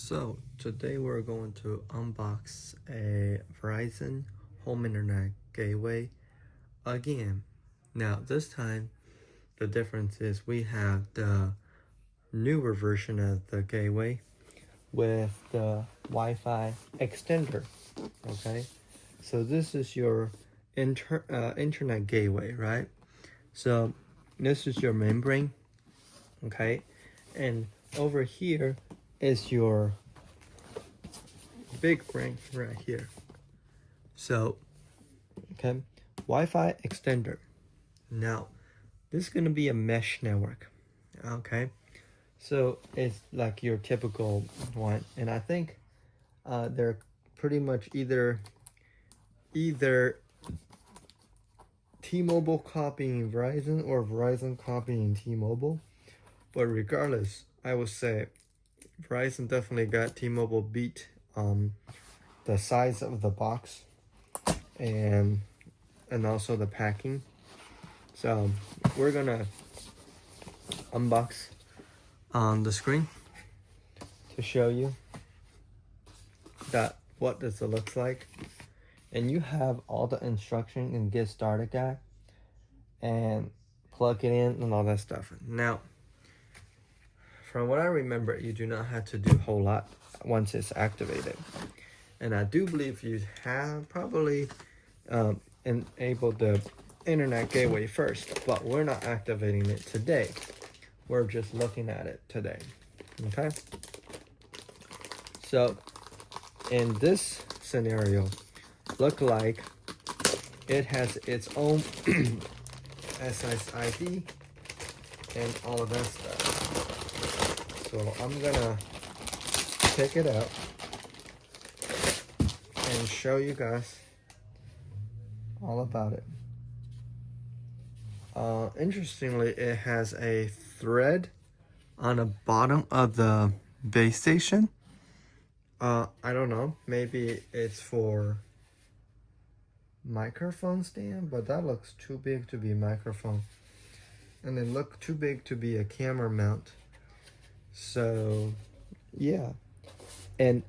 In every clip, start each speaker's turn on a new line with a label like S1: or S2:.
S1: So today we're going to unbox a Verizon home internet gateway again. Now this time the difference is we have the newer version of the gateway with the Wi-Fi extender. Okay, so this is your internet gateway, right? So this is your membrane, okay, and over here is your big brain right here. So, okay, Wi-Fi extender. Now, this is gonna be a mesh network. Okay, so it's like your typical one, and I think they're pretty much either T-Mobile copying Verizon or Verizon copying T-Mobile. But regardless, I would say Verizon definitely got T-Mobile beat the size of the box and also the packing. So we're gonna unbox on the screen to show you that what does it look like, and you have all the instruction and get started guide and plug it in and all that stuff. Now from what I remember, you do not have to do a whole lot once it's activated, and I do believe you have probably enabled the internet gateway first, but we're not activating it today. We're just looking at it today. Okay, so in this scenario, look like it has its own SSID and all of that stuff. So I'm gonna take it out and show you guys all about it. Interestingly, it has a thread on the bottom of the base station. I don't know, maybe it's for microphone stand, but that looks too big to be a microphone, and it looked too big to be a camera mount. So yeah, and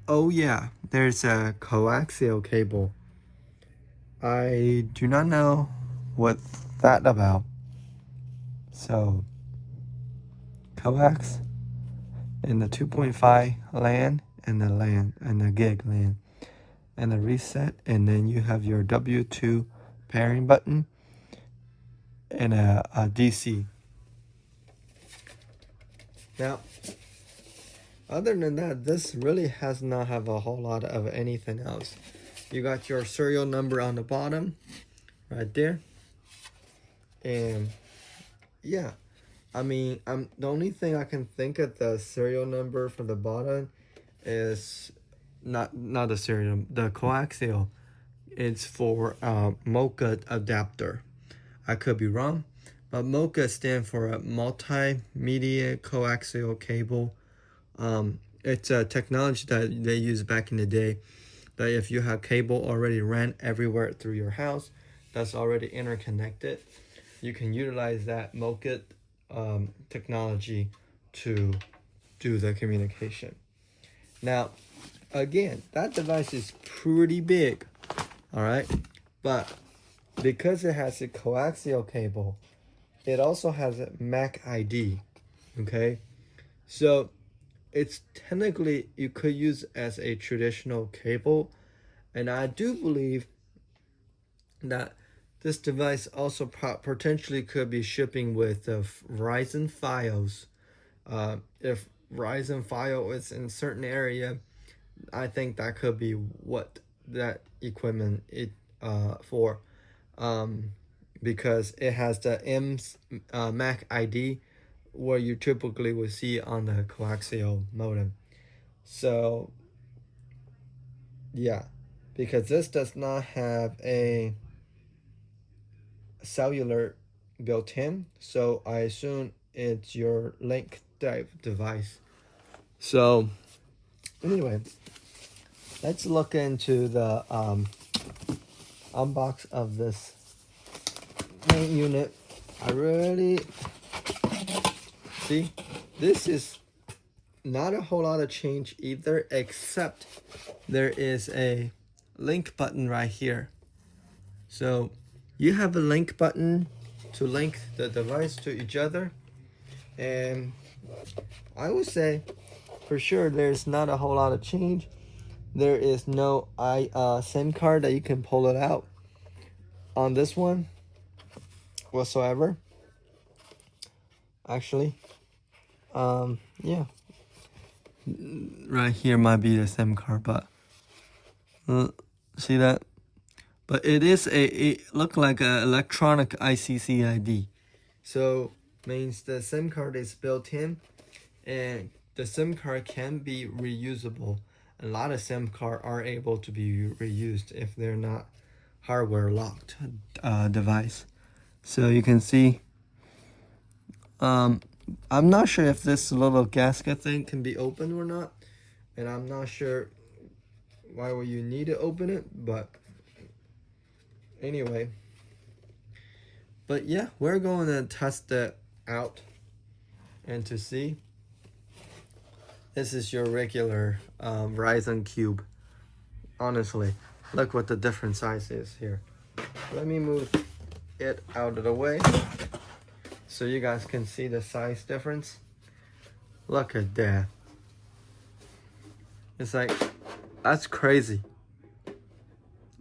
S1: oh yeah, there's a coaxial cable. I do not know what that about. So coax in the 2.5 LAN and the LAN and the gig LAN and the reset, and then you have your W2 pairing button and a DC. Now, other than that, this really has not have a whole lot of anything else. You got your serial number on the bottom right there, and yeah, I mean, the only thing I can think of the serial number for the bottom is not the serial, the coaxial. It's for MoCA adapter. I could be wrong, but MoCA stands for a multimedia coaxial cable. It's a technology that they used back in the day, that if you have cable already ran everywhere through your house that's already interconnected, you can utilize that MoCA technology to do the communication. Now, again, that device is pretty big, all right? But because it has a coaxial cable, it also has a MAC ID, okay? So it's technically, you could use as a traditional cable, and I do believe that this device also potentially could be shipping with Verizon Fios. If Verizon Fio is in certain area, I think that could be what that equipment it for, because it has the MAC ID, where you typically would see on the coaxial modem. So yeah, because this does not have a cellular built in, so I assume it's your link type device. So anyway, let's look into the unbox of this main unit. I really see, this is not a whole lot of change either, except there is a link button right here. So you have a link button to link the device to each other, and I would say for sure there's not a whole lot of change. There is no SIM card that you can pull it out on this one whatsoever. Actually, yeah, right here might be the SIM card, but see that? But it is it look like an electronic ICCID, so means the SIM card is built in, and the SIM card can be reusable. A lot of SIM cards are able to be reused if they're not hardware locked device. So you can see, I'm not sure if this little gasket thing can be opened or not, and I'm not sure why would you need to open it, but anyway. But yeah, we're going to test it out and to see. This is your regular Verizon Cube. Honestly, look what the different size is here. Let me move it out of the way so you guys can see the size difference. Look at that. It's like, that's crazy.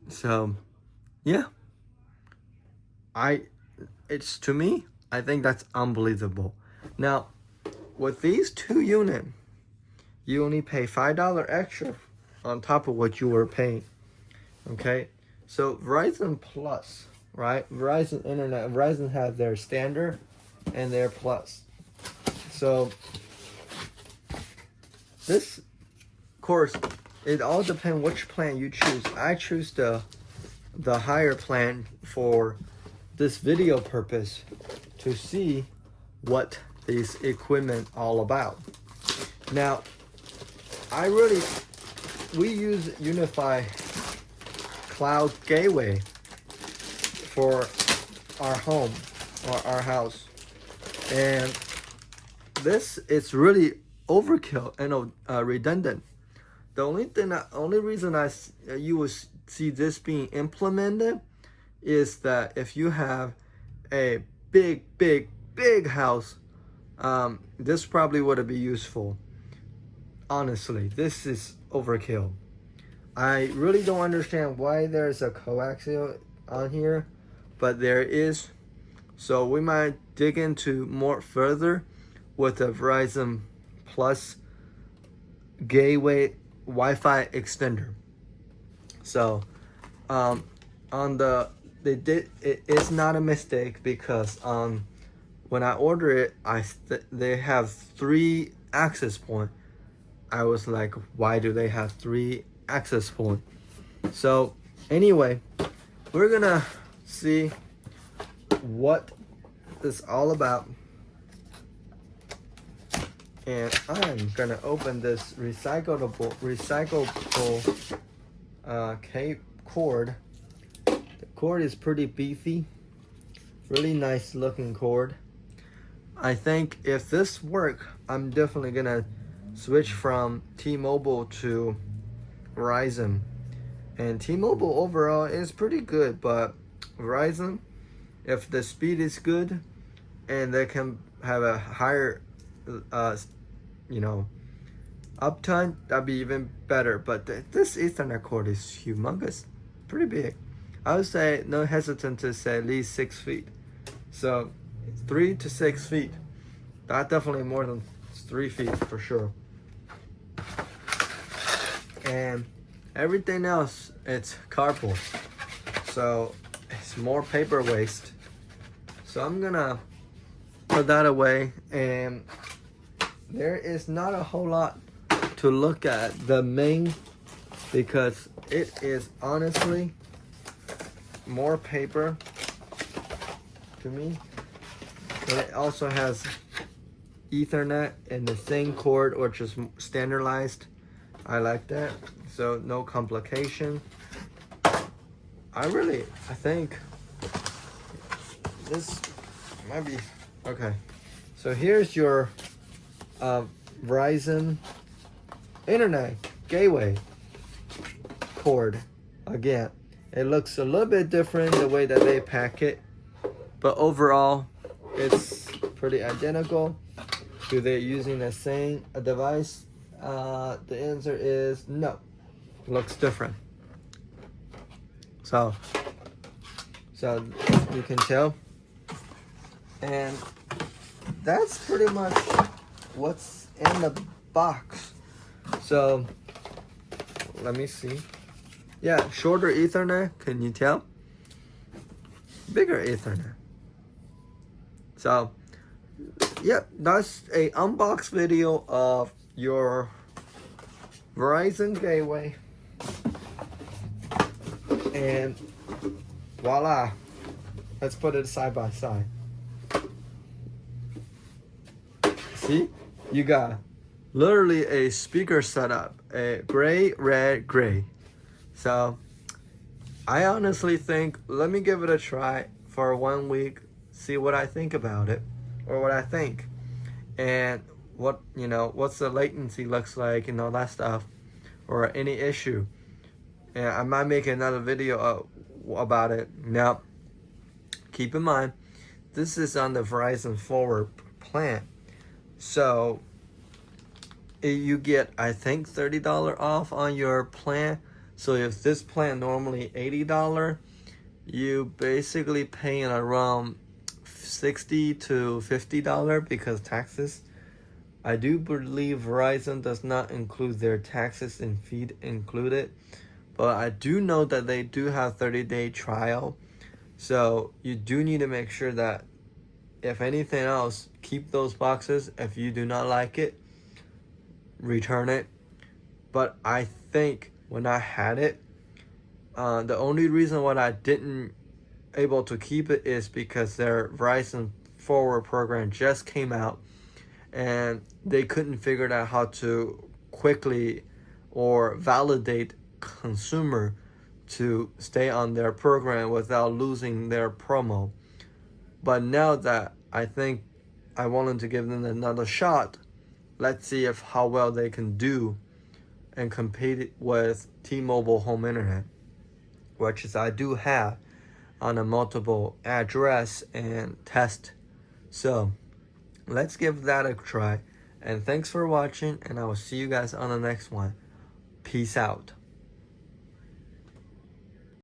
S1: So, yeah. It's to me, I think that's unbelievable. Now, with these two units, you only pay $5 extra on top of what you were paying. Okay, so Verizon Plus, right? Verizon Internet, Verizon has their standard and their Plus. So this, of course, it all depends which plan you choose. I choose the higher plan for this video purpose to see what this equipment all about. Now, we use Unify Cloud Gateway for our home or our house, and this is really overkill and redundant. The only reason you will see this being implemented is that if you have a big house, this probably would be useful. Honestly, this is overkill. I really don't understand why there's a coaxial on here, but there is. So we might dig into more further with the Verizon Plus Gateway Wi-Fi extender. So it's not a mistake, because when I order it, they have 3 access points. I was like, why do they have 3 access points? So anyway, we're gonna see what this is all about, and I'm gonna open this recyclable cord. The cord is pretty beefy, really nice looking cord. I think if this works, I'm definitely gonna switch from T-Mobile to Verizon. And T-Mobile overall is pretty good, but Verizon, if the speed is good and they can have a higher uptime, that'd be even better. But this Ethernet cord is humongous, pretty big. I would say, no hesitant to say, at least 6 feet. So 3 to 6 feet. That's definitely more than 3 feet for sure. And everything else, it's cardboard, so it's more paper waste. So I'm gonna put that away, and there is not a whole lot to look at the main, because it is honestly more paper to me. But it also has Ethernet and the same cord, which is standardized. I like that, so no complication. I think this might be okay. So here's your Verizon internet gateway cord. Again, it looks a little bit different the way that they pack it, but overall it's pretty identical. Do they using the same device? The answer is no. It looks different. So you can tell. And that's pretty much what's in the box. So let me see. Yeah, shorter Ethernet, can you tell? Bigger Ethernet. So yeah, that's a unbox video of your Verizon gateway. And voila. Let's put it side by side. See? You got literally a speaker setup. A gray, red, gray. So I honestly think, let me give it a try for 1 week. See what I think about it. Or what I think. And what, what's the latency looks like and all that stuff. Or any issue. And I might make another video about it. Now, keep in mind, this is on the Verizon Forward plan. So, you get, I think, $30 off on your plan. So, if this plan normally $80, you basically paying around $60 to $50 because taxes. I do believe Verizon does not include their taxes and fee included. But I do know that they do have 30-day trial. So you do need to make sure that if anything else, keep those boxes. If you do not like it, return it. But I think when I had it, the only reason why I didn't able to keep it is because their Verizon Forward program just came out and they couldn't figure out how to quickly or validate consumer to stay on their program without losing their promo. But now that I think I wanted to give them another shot, let's see if how well they can do and compete with T-Mobile home internet, which is I do have on a multiple address and test. So let's give that a try. And thanks for watching, and I will see you guys on the next one. Peace out.